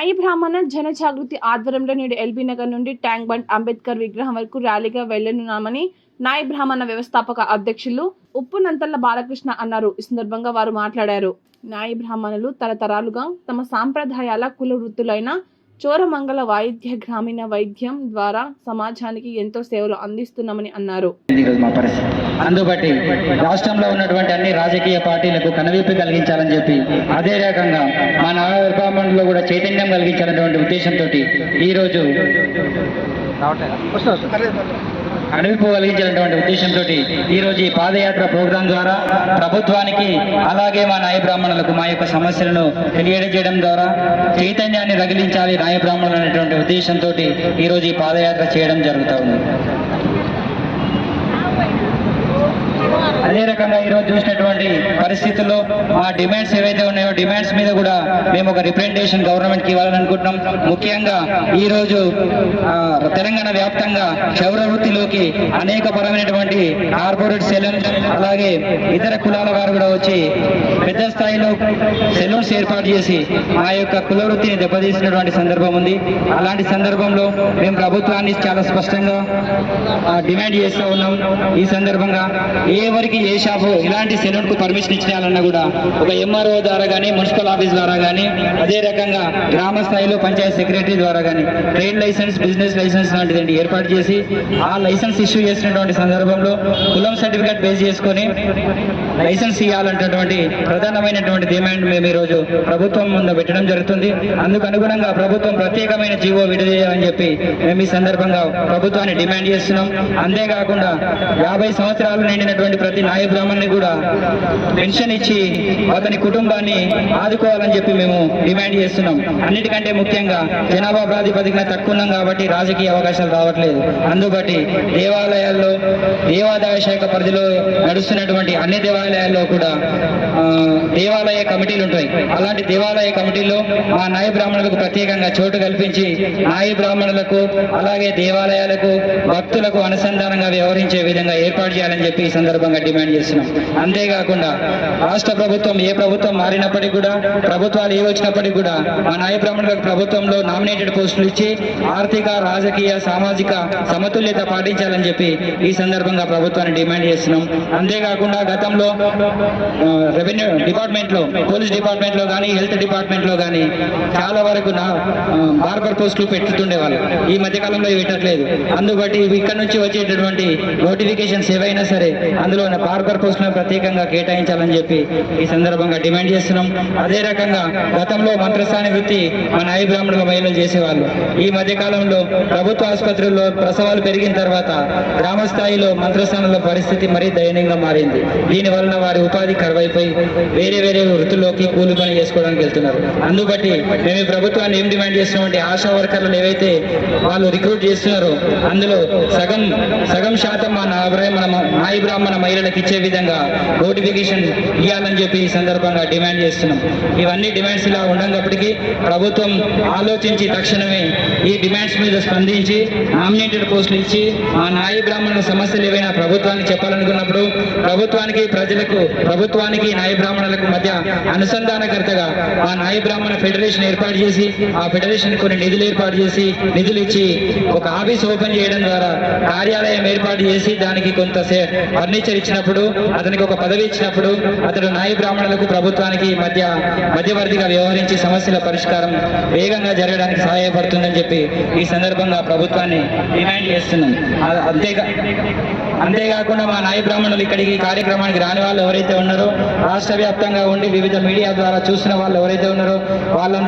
నాయి బ్రాహ్మణ జన జాగృతి ఆధ్వర్యంలో నేడు ఎల్బీ నగర్ నుండి ట్యాంక్ బండ్ అంబేద్కర్ విగ్రహం వరకు ర్యాలీగా వెళ్లనున్నామని నాయి బ్రాహ్మణ వ్యవస్థాపక అధ్యక్షులు ఉప్పునంతల్ల బాలకృష్ణ అన్నారు. ఈ సందర్భంగా వారు మాట్లాడారు. నాయి బ్రాహ్మణులు తరతరాలుగా తమ సాంప్రదాయాల కుల వృత్తులైన చోరమంగళ వాయిద్య గ్రామీణ వైద్యం ద్వారా సమాజానికి ఎంతో సేవలు అందిస్తున్నామని అన్నారు. అందుబట్టి రాష్ట్రంలో ఉన్నటువంటి అన్ని రాజకీయ పార్టీలకు కనువిప్పు కలిగించాలని చెప్పి, అదే రకంగా మా నాయి బ్రాహ్మణుల్లో కూడా చైతన్యం కలిగించాలనేటువంటి ఉద్దేశంతో ఈరోజు కనువిప్పు కలిగించాలనేటువంటి ఉద్దేశంతో ఈరోజు ఈ పాదయాత్ర ప్రోగ్రాం ద్వారా ప్రభుత్వానికి అలాగే మా నాయ బ్రాహ్మణులకు మా యొక్క సమస్యలను తెలియజేయడం ద్వారా చైతన్యాన్ని రగిలించాలి నాయ బ్రాహ్మణులు అనేటువంటి ఉద్దేశంతో ఈరోజు ఈ పాదయాత్ర చేయడం జరుగుతూ ఉంది. అదే రకంగా ఈరోజు చూసినటువంటి పరిస్థితుల్లో మా డిమాండ్స్ ఏవైతే ఉన్నాయో డిమాండ్స్ మీద కూడా మేము ఒక రిప్రజెంటేషన్ గవర్నమెంట్కి ఇవ్వాలనుకుంటున్నాం. ముఖ్యంగా ఈరోజు తెలంగాణ వ్యాప్తంగా క్షౌర వృత్తిలోకి అనేక పరమైనటువంటి కార్పొరేట్ సెలూన్స్ అలాగే ఇతర కులాల వారు కూడా వచ్చి పెద్ద స్థాయిలో సెలూన్స్ ఏర్పాటు చేసి మా యొక్క కుల వృత్తిని దెబ్బతీసినటువంటి సందర్భం ఉంది. అలాంటి సందర్భంలో మేము ప్రభుత్వాన్ని చాలా స్పష్టంగా డిమాండ్ చేస్తూ ఉన్నాం. ఈ సందర్భంగా ఎవరికి ఏ షాపు ఇలాంటి సెలూన్ కు పర్మిషన్ ఇచ్చేయాలన్నా కూడా ఒక ఎంఆర్ఓ ద్వారా కానీ మున్సిపల్ ఆఫీస్ ద్వారా కానీ అదే రకంగా గ్రామ స్థాయిలో పంచాయత్ సెక్రటరీ ద్వారా కానీ ట్రేడ్ లైసెన్స్ బిజినెస్ లైసెన్స్ లాంటిది ఏర్పాటు చేసి ఆ లైసెన్స్ ఇష్యూ చేసినటువంటి సందర్భంలో కులం సర్టిఫికేట్ బేస్ చేసుకొని లైసెన్స్ ఇవ్వాలంటే ప్రధానమైనటువంటి డిమాండ్ మేము ఈరోజు ప్రభుత్వం ముందు పెట్టడం జరుగుతుంది. అందుకు అనుగుణంగా ప్రభుత్వం ప్రత్యేకమైన జీవో విడుదల చేయాలని చెప్పి మేము ఈ సందర్భంగా ప్రభుత్వాన్ని డిమాండ్ చేస్తున్నాం. అంతేకాకుండా 50 సంవత్సరాలు నిండినటువంటి ప్రతి నాయ బ్రాహ్మణ్ని కూడా పెన్షన్ ఇచ్చి అతని కుటుంబాన్ని ఆదుకోవాలని చెప్పి మేము డిమాండ్ చేస్తున్నాం. అన్నిటికంటే ముఖ్యంగా జనాభా ప్రాతిపదికన తక్కువ ఉన్నాం కాబట్టి రాజకీయ అవకాశాలు రావట్లేదు. అందుబట్టి దేవాలయాల్లో దేవాదాయ శాఖ పరిధిలో నడుస్తున్నటువంటి అన్ని దేవాలయాల్లో కూడా దేవాలయ కమిటీలు ఉంటాయి. అలాంటి దేవాలయ కమిటీల్లో మా నాయ బ్రాహ్మణులకు ప్రత్యేకంగా చోటు కల్పించి నాయ బ్రాహ్మణులకు అలాగే దేవాలయాలకు భక్తులకు అనుసంధానంగా వ్యవహరించే విధంగా ఏర్పాటు చేయాలని చెప్పి ఈ సందర్భంగా డిమాండ్ చేస్తున్నాం. అంతేకాకుండా రాష్ట్ర ప్రభుత్వం ఏ ప్రభుత్వం మారినప్పటికీ కూడా ప్రభుత్వాలు ఏ వచ్చినప్పటికీ కూడా మా నాయ బ్రాహ్మణులకు ప్రభుత్వంలో నామినేటెడ్ పోస్టులు ఇచ్చి ఆర్థిక రాజకీయ సామాజిక సమతుల్యత పాటించాలని చెప్పి ఈ సందర్భంగా ప్రభుత్వాన్ని డిమాండ్ చేస్తున్నాం. అంతేకాకుండా గతంలో రెవెన్యూ డిపార్ట్మెంట్ లో పోలీస్ డిపార్ట్మెంట్ లో కానీ హెల్త్ డిపార్ట్మెంట్ లో కానీ చాలా వరకు బార్బర్ పోస్టులు పెట్టుతుండేవాళ్ళు. ఈ మధ్యకాలంలో పెట్టట్లేదు. అందుబట్టి ఇక్కడ నుంచి వచ్చేటటువంటి నోటిఫికేషన్స్ ఏవైనా సరే అందులో బార్బర్ పోస్టులను ప్రత్యేకంగా కేటాయించాలని చెప్పి ఈ సందర్భంగా డిమాండ్ చేస్తున్నాం. అదే రకంగా గతంలో మంత్రస్థాని వృత్తి మన నాయ బ్రాహ్మణుల మహిళలు చేసేవాళ్ళు. ఈ మధ్యకాలంలో ప్రభుత్వ ఆసుపత్రుల్లో ప్రసవాలు పెరిగిన తర్వాత గ్రామ స్థాయిలో మంత్రస్థానంలో పరిస్థితి మరీ దయనీయంగా మారింది. దీని వలన వారి ఉపాధి కరువైపోయి వేరే వేరే వృత్తుల్లోకి కూలి పని చేసుకోవడానికి వెళ్తున్నారు. అందుబట్టి మేము ప్రభుత్వాన్ని ఏం డిమాండ్ చేస్తున్నామంటే ఆశా వర్కర్లు ఏవైతే వాళ్ళు రిక్రూట్ చేస్తున్నారో అందులో సగం శాతం మన నాయి బ్రాహ్మణ మహిళలకు ఇచ్చే విధంగా నోటిఫికేషన్ ఇవ్వాలని చెప్పి ఈ సందర్భంగా డిమాండ్ చేస్తున్నాం. ఇవన్నీ డిమాండ్స్ ఇలా ఉండేటప్పటికీ ప్రభుత్వం ఆలోచించి తక్షణమే ఈ డిమాండ్స్ మీద స్పందించి నామినేటెడ్ పోస్టులు ఇచ్చి మా నాయి బ్రాహ్మణుల సమస్యలు ఏవైనా ప్రభుత్వానికి చెప్పాలనుకున్నప్పుడు ప్రభుత్వానికి ప్రజలకు ప్రభుత్వానికి నాయ బ్రాహ్మణులకు మధ్య అనుసంధానకర్తగా మా నాయ బ్రాహ్మణ ఫెడరేషన్ ఏర్పాటు చేసి ఆ ఫెడరేషన్ కొన్ని నిధులు ఏర్పాటు చేసి నిధులు ఇచ్చి ఒక ఆఫీస్ ఓపెన్ చేయడం ద్వారా కార్యాలయం ఏర్పాటు చేసి దానికి కొంత ఫర్నిచర్ ఇచ్చినప్పుడు అతనికి ఒక పదవి ఇచ్చినప్పుడు అతడు నాయ బ్రాహ్మణులకు ప్రభుత్వానికి మధ్యవర్తిగా వ్యవహరించి సమస్యల పరిష్కారం వేగంగా జరగడానికి సహాయపడుతుందని చెప్పి ఈ సందర్భంగా ప్రభుత్వాన్ని డిమాండ్ చేస్తున్నాం. అంతేకాకుండా మా నాయ బ్రాహ్మణులు ఇక్కడికి కార్యక్రమానికి రాని వాళ్ళు ఎవరైతే ఉన్నారో రాష్ట్ర వ్యాప్తంగా ఉండి వివిధ మీడియా ద్వారా చూసిన వాళ్ళు ఎవరైతే ఉన్నారో వాళ్ళందరూ